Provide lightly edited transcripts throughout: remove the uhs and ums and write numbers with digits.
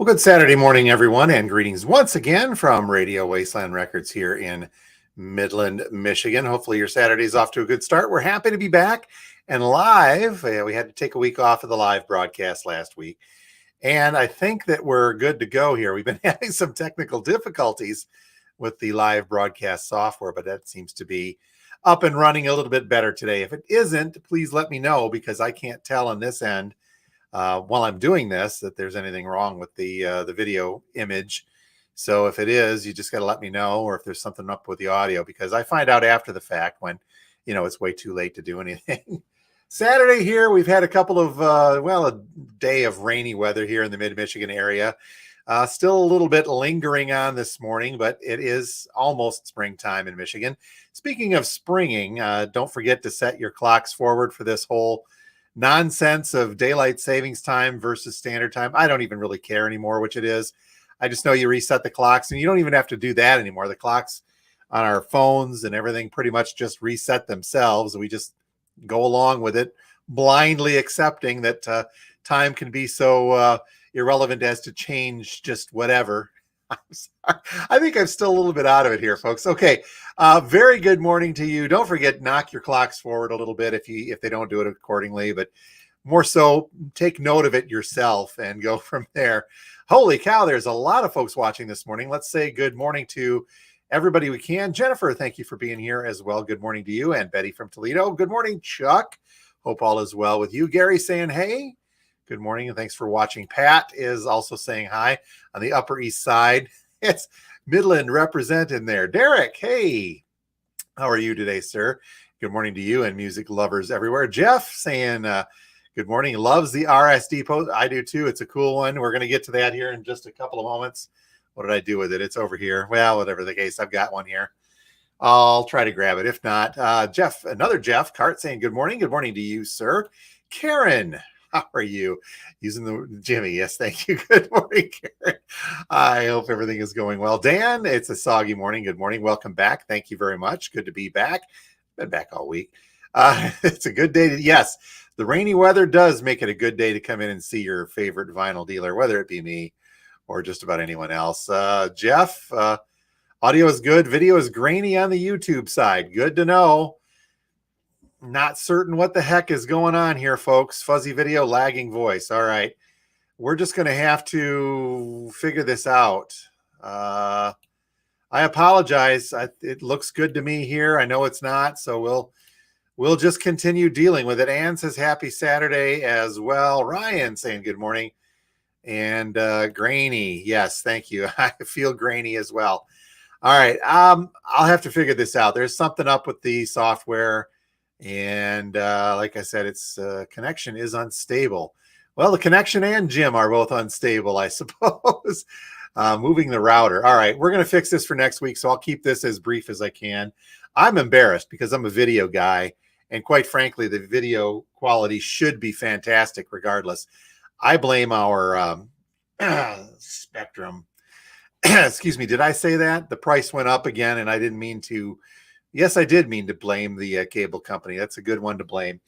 Well, good Saturday morning, everyone, and greetings once again from Radio Wasteland Records here in Midland, Michigan. Hopefully your Saturday's off to a good start. We're happy to be back and live. We had to take a week off of the live broadcast last week, and I think that we're good to go here. We've been having some technical difficulties with the live broadcast software, but that seems to be up and running a little bit better today. If it isn't, please let me know, because I can't tell on this end while I'm doing this that there's anything wrong with the video image. So if it is, you just got to let me know, or if there's something up with the audio, because I find out after the fact when, it's way too late to do anything. Saturday here, we've had a couple of, a day of rainy weather here in the mid-Michigan area. Still a little bit lingering on this morning, but it is almost springtime in Michigan. Speaking of springing, don't forget to set your clocks forward for this whole nonsense of daylight savings time versus standard time. I don't even really care anymore which it is. I just know you reset the clocks, and you don't even have to do that anymore. The clocks on our phones and everything pretty much just reset themselves. We just go along with it, blindly accepting that time can be so irrelevant as to change just whatever. I'm sorry. I think I'm still a little bit out of it here, folks. Okay. Very good morning to you. Don't forget, knock your clocks forward a little bit if they don't do it accordingly, but more so take note of it yourself and go from there. Holy cow, there's a lot of folks watching this morning. Let's say good morning to everybody we can. Jennifer, thank you for being here as well. Good morning to you. And Betty from Toledo. Good morning, Chuck. Hope all is well with you. Gary saying, hey. Good morning, and thanks for watching. Pat is also saying hi on the Upper East Side. It's Midland representing there. Derek, hey, how are you today, sir? Good morning to you and music lovers everywhere. Jeff saying good morning. Loves the RSD post. I do too. It's a cool one. We're going to get to that here in just a couple of moments. What did I do with it? It's over here. Well, whatever the case, I've got one here. I'll try to grab it. If not, Jeff, another Jeff Cart saying good morning. Good morning to you, sir. Karen, how are you? Using the Jimmy. Yes, thank you. Good morning, Karen. I hope everything is going well. Dan, it's a soggy morning. Good morning. Welcome back. Thank you very much. Good to be back. Been back all week. It's a good day. Yes, the rainy weather does make it a good day to come in and see your favorite vinyl dealer, whether it be me or just about anyone else. Jeff, audio is good. Video is grainy on the YouTube side. Good to know. Not certain what the heck is going on here, folks. Fuzzy video, lagging voice. All right. We're just going to have to figure this out. I apologize. It looks good to me here. I know it's not, so we'll just continue dealing with it. Ann says happy Saturday as well. Ryan saying good morning. And grainy. Yes, thank you. I feel grainy as well. All right. I'll have to figure this out. There's something up with the software. And like I said, its connection is unstable. Well, the connection and Jim are both unstable, I suppose. Moving the router. All right, we're going to fix this for next week, so I'll keep this as brief as I can. I'm embarrassed because I'm a video guy, and quite frankly, the video quality should be fantastic regardless. I blame our Spectrum. Excuse me, did I say that? The price went up again, and I didn't mean to. Yes, I did mean to blame the cable company. That's a good one to blame.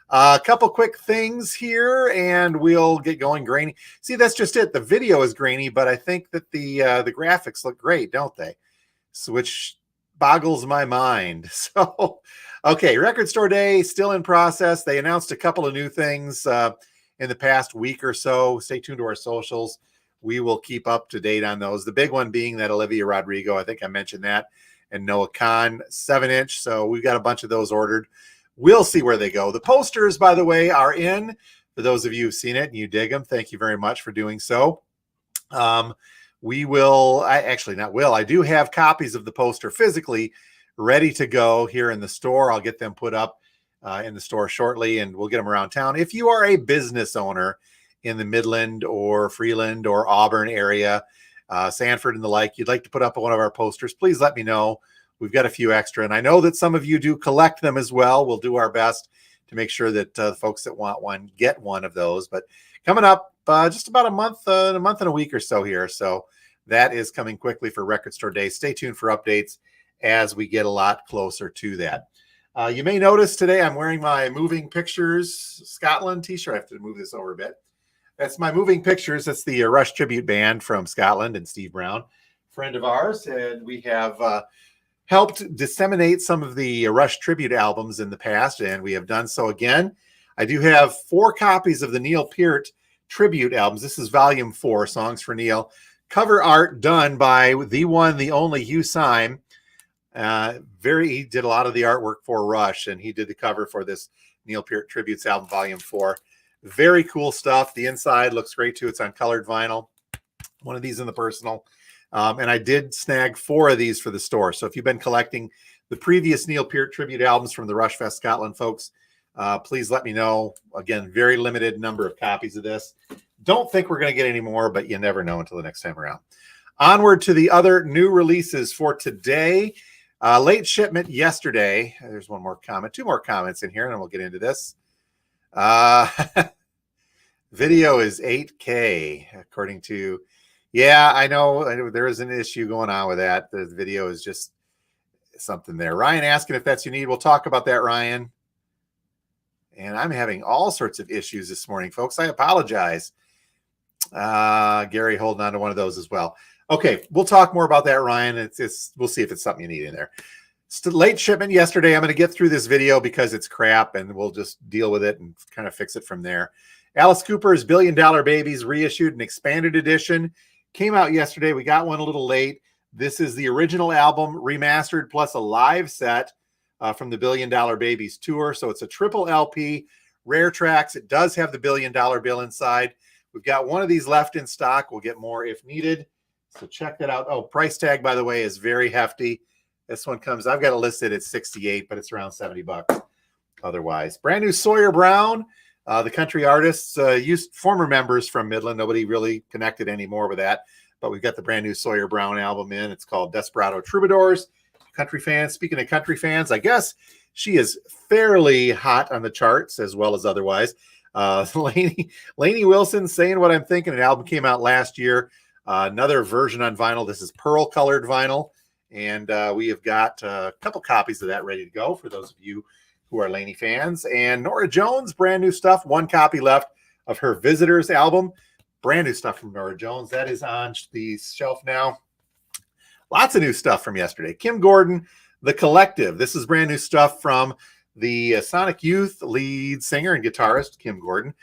A couple quick things here, and we'll get going. Grainy. See, that's just it. The video is grainy, but I think that the graphics look great, don't they? So, which boggles my mind. So, okay, Record Store Day still in process. They announced a couple of new things in the past week or so. Stay tuned to our socials. We will keep up to date on those. The big one being that Olivia Rodrigo. I think I mentioned that. And Noah Khan 7-inch. So we've got a bunch of those ordered. We'll see where they go. The posters, by the way, are in. For those of you who've seen it and you dig them, thank you very much for doing so. We will, I do have copies of the poster physically ready to go here in the store. I'll get them put up in the store shortly, and we'll get them around town. If you are a business owner in the Midland or Freeland or Auburn area, Sanford and the like, you'd like to put up one of our posters, please let me know. We've got a few extra, and I know that some of you do collect them as well. We'll do our best to make sure that the folks that want one get one of those. But coming up just about a month and a week or so here. So that is coming quickly for Record Store Day. Stay tuned for updates as we get a lot closer to that. You may notice today I'm wearing my Moving Pictures Scotland t-shirt. I have to move this over a bit. That's my moving pictures. That's the Rush tribute band from Scotland and Steve Brown, friend of ours. And we have helped disseminate some of the Rush tribute albums in the past, and we have done so again. I do have 4 copies of the Neil Peart tribute albums. This is volume 4, Songs for Neil. Cover art done by the one, the only Hugh Syme. He did a lot of the artwork for Rush, and he did the cover for this Neil Peart Tributes album, volume 4. Very cool stuff. The inside looks great too. It's on colored vinyl. One of these in the personal. And I did snag 4 of these for the store. So if you've been collecting the previous Neil Peart tribute albums from the Rush Fest Scotland folks, please let me know. Again, very limited number of copies of this. Don't think we're going to get any more, but you never know until the next time around. Onward to the other new releases for today. Late shipment yesterday. There's one more comment, 2 more comments in here, and then we'll get into this. Video is 8K, according to... Yeah, I know there is an issue going on with that. The video is just something there. Ryan asking if that's you need. We'll talk about that, Ryan. And I'm having all sorts of issues this morning, folks. I apologize. Gary holding on to one of those as well. Okay, we'll talk more about that, Ryan. We'll see if it's something you need in there. Late shipment yesterday. I'm going to get through this video because it's crap, and we'll just deal with it and kind of fix it from there. Alice Cooper's $1 Billion Babies reissued an expanded edition. Came out yesterday. We got one a little late. This is the original album remastered plus a live set from the $1 Billion Babies tour. So it's a triple LP, rare tracks. It does have the $1 Billion bill inside. We've got one of these left in stock. We'll get more if needed. So check that out. Oh, price tag, by the way, is very hefty. This one comes, I've got it listed at $68, but it's around $70 otherwise. Brand new Sawyer Brown. The country artists used former members from Midland. Nobody really connected anymore with that. But we've got the brand new Sawyer Brown album in. It's called Desperado Troubadours. Country fans. Speaking of country fans, I guess she is fairly hot on the charts as well as otherwise. Lainey Wilson, Saying What I'm Thinking. An album came out last year. Another version on vinyl. This is pearl colored vinyl. And we have got a couple copies of that ready to go for those of you who are Lainey fans. And Norah Jones, brand new stuff. 1 copy left of her Visitors album. Brand new stuff from Norah Jones. That is on the shelf now. Lots of new stuff from yesterday. Kim Gordon, The Collective. This is brand new stuff from the Sonic Youth lead singer and guitarist, Kim Gordon.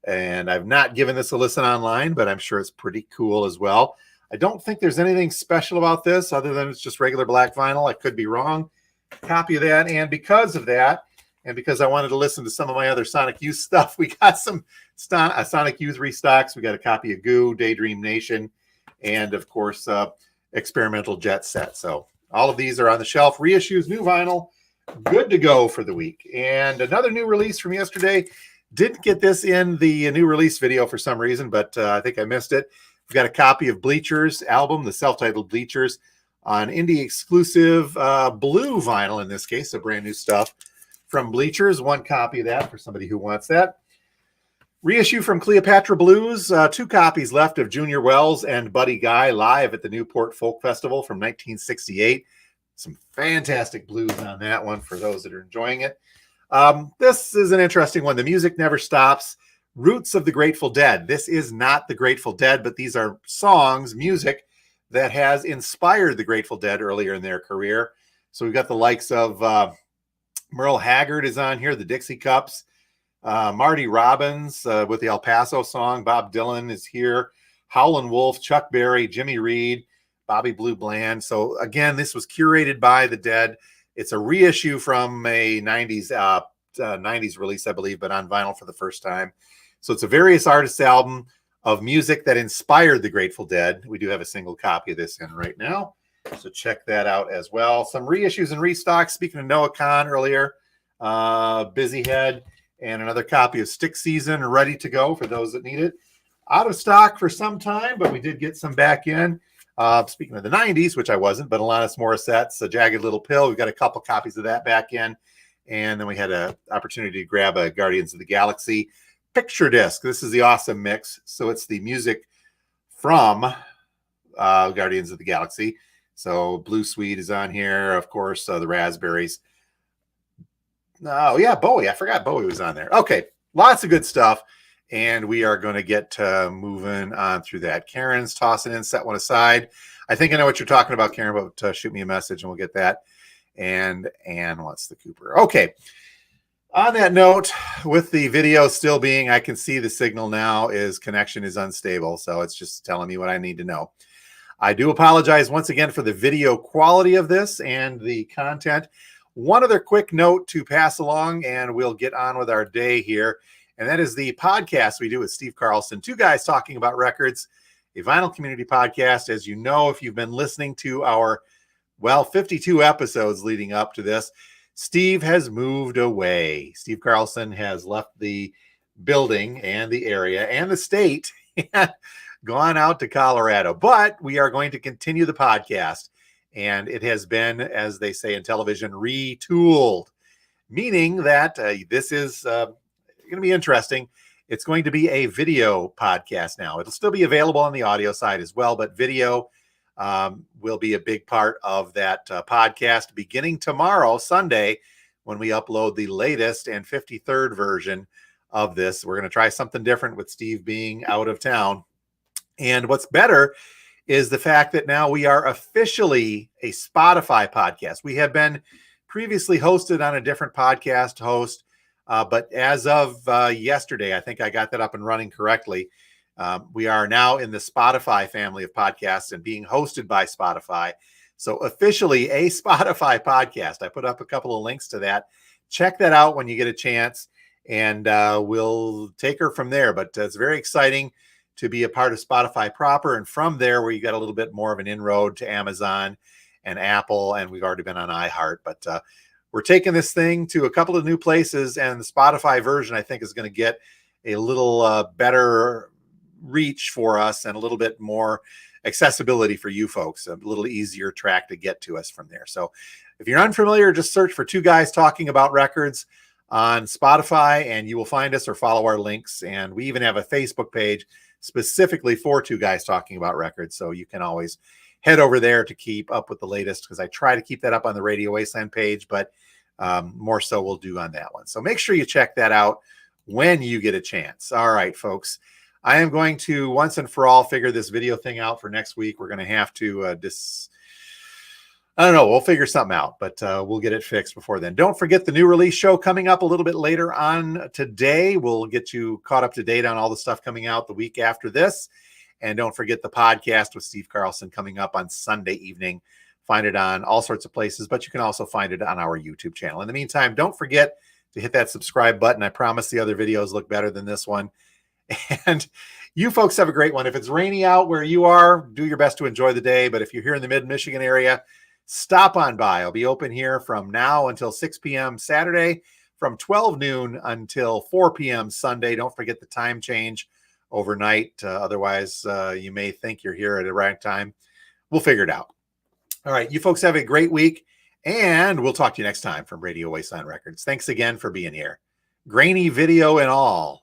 And I've not given this a listen online, but I'm sure it's pretty cool as well. I don't think there's anything special about this other than it's just regular black vinyl. I could be wrong. Copy of that. And because of that, and because I wanted to listen to some of my other Sonic Youth stuff, we got some Sonic Youth restocks. We got a copy of Goo, Daydream Nation, and of course, Experimental Jet Set. So all of these are on the shelf. Reissues, new vinyl, good to go for the week. And another new release from yesterday. Didn't get this in the new release video for some reason, but I think I missed it. We've got a copy of Bleachers' album, the self-titled Bleachers, on indie exclusive blue vinyl in this case, so brand new stuff from Bleachers. 1 copy of that for somebody who wants that. Reissue from Cleopatra Blues. 2 copies left of Junior Wells and Buddy Guy live at the Newport Folk Festival from 1968. Some fantastic blues on that one for those that are enjoying it. This is an interesting one. The Music Never Stops. Roots of the Grateful Dead. This is not the Grateful Dead, but these are songs, music that has inspired the Grateful Dead earlier in their career. So we've got the likes of Merle Haggard is on here, the Dixie Cups, Marty Robbins with the El Paso song, Bob Dylan is here, Howlin' Wolf, Chuck Berry, Jimmy Reed, Bobby Blue Bland. So again, this was curated by the Dead. It's a reissue from a 90s release, I believe, but on vinyl for the first time. So it's a various artists album of music that inspired the Grateful Dead. We do have a single copy of this in right now. So check that out as well. Some reissues and restocks. Speaking of Noah Kahn earlier, Busy Head, and another copy of Stick Season ready to go for those that need it. Out of stock for some time, but we did get some back in. Speaking of the 90s, which I wasn't, but Alanis Morissette's A Jagged Little Pill. We've got a couple copies of that back in. And then we had an opportunity to grab a Guardians of the Galaxy picture disc. This is the awesome mix. So it's the music from Guardians of the Galaxy. So Blue Sweet is on here. Of course, the Raspberries. Oh, yeah, Bowie. I forgot Bowie was on there. Okay, lots of good stuff. and we are going to get moving on through that. Karen's tossing in, set one aside. I think I know what you're talking about, Karen, but shoot me a message and we'll get that. And Ann wants the Cooper. Okay. On that note, with the video still being, I can see the signal now is connection is unstable. So it's just telling me what I need to know. I do apologize once again for the video quality of this and the content. One other quick note to pass along, and we'll get on with our day here. And that is the podcast we do with Steve Carlson. Two guys talking about records, a vinyl community podcast. As you know, if you've been listening to our, 52 episodes leading up to this, Steve has moved away. Steve Carlson has left the building and the area and the state and gone out to Colorado. But we are going to continue the podcast. And it has been, as they say in television, retooled, meaning that this is going to be interesting. It's going to be a video podcast now. It'll still be available on the audio side as well, but video will be a big part of that podcast beginning tomorrow, Sunday, when we upload the latest and 53rd version of this. We're going to try something different with Steve being out of town. And what's better is the fact that now we are officially a Spotify podcast. We have been previously hosted on a different podcast host, but as of yesterday, I think I got that up and running correctly. We are now in the Spotify family of podcasts and being hosted by Spotify. So officially a Spotify podcast. I put up a couple of links to that. Check that out when you get a chance, and we'll take her from there. But it's very exciting to be a part of Spotify proper. And from there, where you got a little bit more of an inroad to Amazon and Apple, and we've already been on iHeart. But we're taking this thing to a couple of new places, and the Spotify version, I think, is going to get a little better reach for us and a little bit more accessibility for you folks, a little easier track to get to us from there. So if you're unfamiliar, just search for Two Guys Talking About Records on Spotify and you will find us, or follow our links. And we even have a Facebook page specifically for Two Guys Talking About Records. So you can always head over there to keep up with the latest, because I try to keep that up on the Radio Wasteland page, but more so we'll do on that one. So make sure you check that out when you get a chance. All right, folks. I am going to once and for all figure this video thing out for next week. We're going to have to I don't know. We'll figure something out, but we'll get it fixed before then. Don't forget the new release show coming up a little bit later on today. We'll get you caught up to date on all the stuff coming out the week after this. And don't forget the podcast with Steve Carlson coming up on Sunday evening. Find it on all sorts of places, but you can also find it on our YouTube channel. In the meantime, don't forget to hit that subscribe button. I promise the other videos look better than this one. And you folks have a great one. If it's rainy out where you are, do your best to enjoy the day. But if you're here in the mid-Michigan area, stop on by. I'll be open here from now until 6 p.m. Saturday, from 12 noon until 4 p.m. Sunday. Don't forget the time change overnight. Otherwise, you may think you're here at the right time. We'll figure it out. All right. You folks have a great week, and we'll talk to you next time from Radio Wasteland Records. Thanks again for being here. Grainy video and all.